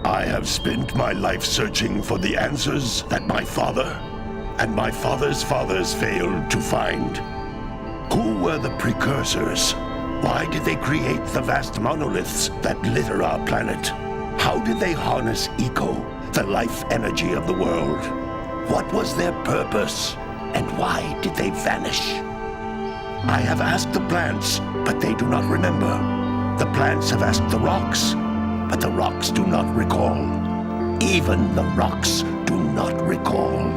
I have spent my life searching for the answers that my father and my father's fathers failed to find. Who were the precursors? Why did they create the vast monoliths that litter our planet? How did they harness eco, the life energy of the world? What was their purpose? And why did they vanish? I have asked the plants, but they do not remember. The plants have asked the rocks, but the rocks do not recall. Even the rocks do not recall.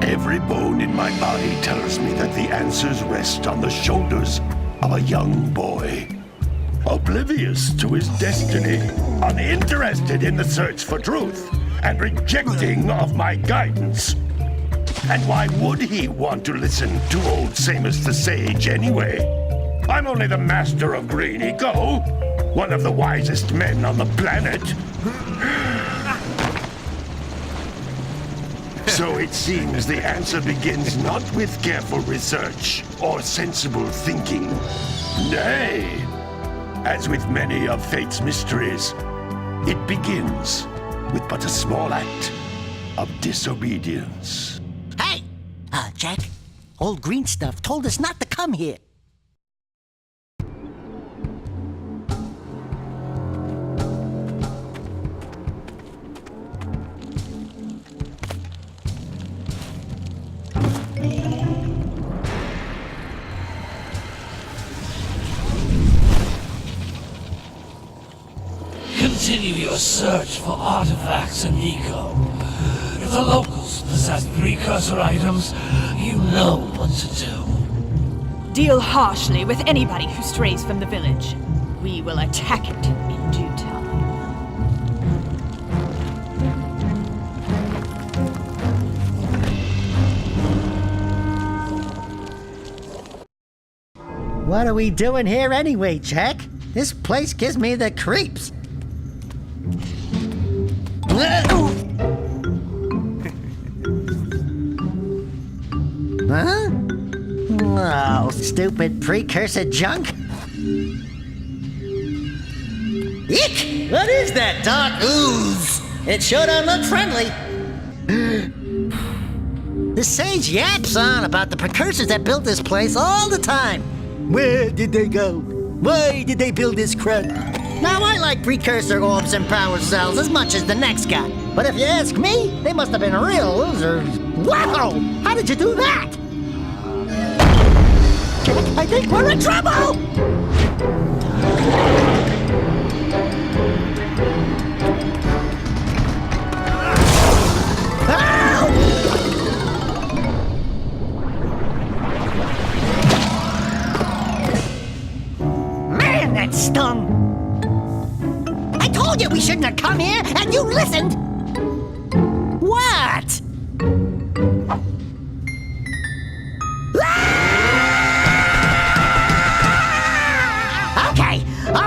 Every bone in my body tells me that the answers rest on the shoulders of a young boy. Oblivious to his destiny, uninterested in the search for truth, and rejecting of my guidance. And why would he want to listen to old Samus the Sage anyway? I'm only the master of green eco, one of the wisest men on the planet. So it seems the answer begins not with careful research or sensible thinking. Nay, as with many of fate's mysteries, it begins with but a small act of disobedience. Hey! Jack, old green stuff told us not to come here. Continue your search for artifacts and eco. If the locals possess precursor items, you know what to do. Deal harshly with anybody who strays from the village. We will attack it in due time. What are we doing here anyway, Jack? This place gives me the creeps. Huh? Oh, stupid precursor junk. Eek! What is that dark ooze? It sure don't look friendly. The sage yaps on about the precursors that built this place all the time. Where did they go? Why did they build this crud? Now, I like precursor orbs and power cells as much as the next guy. But if you ask me, they must have been real losers. Wow! How did you do that? I think we're in trouble! Man, that stung! I told you we shouldn't have come here, and you listened! What?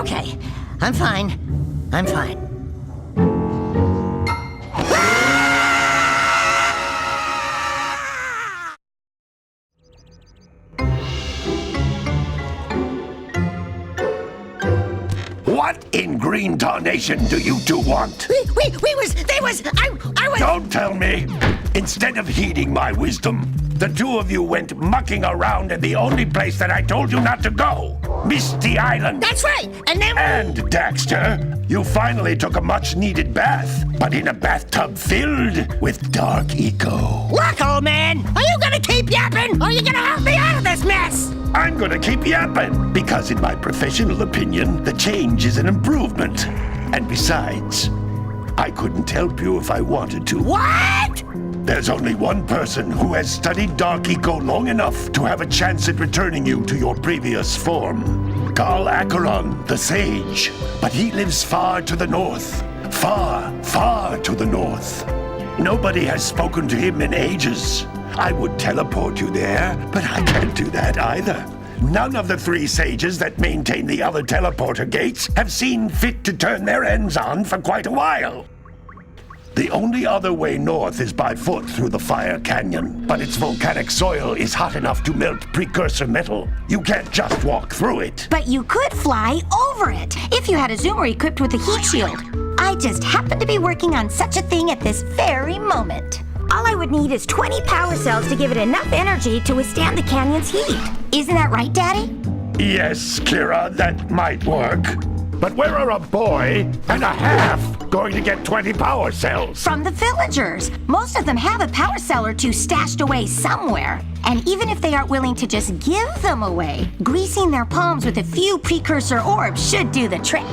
Okay. I'm fine. What in green tarnation do you two want? I was... Don't tell me! Instead of heeding my wisdom, the two of you went mucking around in the only place that I told you not to go! Misty Island! That's right! And then... And, Daxter, you finally took a much-needed bath, but in a bathtub filled with dark eco. Look, old man! Are you gonna keep yapping, or are you gonna help me out of this mess? I'm gonna keep yapping, because in my professional opinion, the change is an improvement. And besides, I couldn't help you if I wanted to. What? There's only one person who has studied Dark Eco long enough to have a chance at returning you to your previous form. Carl Acheron, the Sage. But he lives far to the north, Far, far to the north. Nobody has spoken to him in ages. I would teleport you there, but I can't do that either. None of the 3 sages that maintain the other teleporter gates have seen fit to turn their ends on for quite a while. The only other way north is by foot through the Fire Canyon, but its volcanic soil is hot enough to melt precursor metal. You can't just walk through it. But you could fly over it if you had a zoomer equipped with a heat shield. I just happen to be working on such a thing at this very moment. All I would need is 20 power cells to give it enough energy to withstand the canyon's heat. Isn't that right, Daddy? Yes, Kira, that might work. But where are a boy and a half going to get 20 power cells? From the villagers. Most of them have a power cell or 2 stashed away somewhere. And even if they aren't willing to just give them away, greasing their palms with a few precursor orbs should do the trick.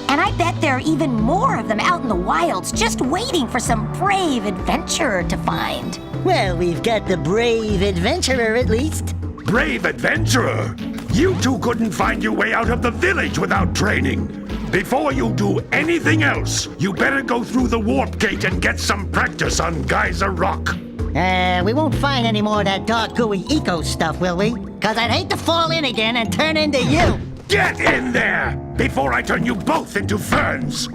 And I bet there are even more of them out in the wilds just waiting for some brave adventurer to find. Well, we've got the brave adventurer at least. Brave adventurer! You two couldn't find your way out of the village without training. Before you do anything else, you better go through the warp gate and get some practice on Geyser Rock. We won't find any more of that dark gooey eco stuff, will we? 'Cause I'd hate to fall in again and turn into you. Get in there before I turn you both into ferns.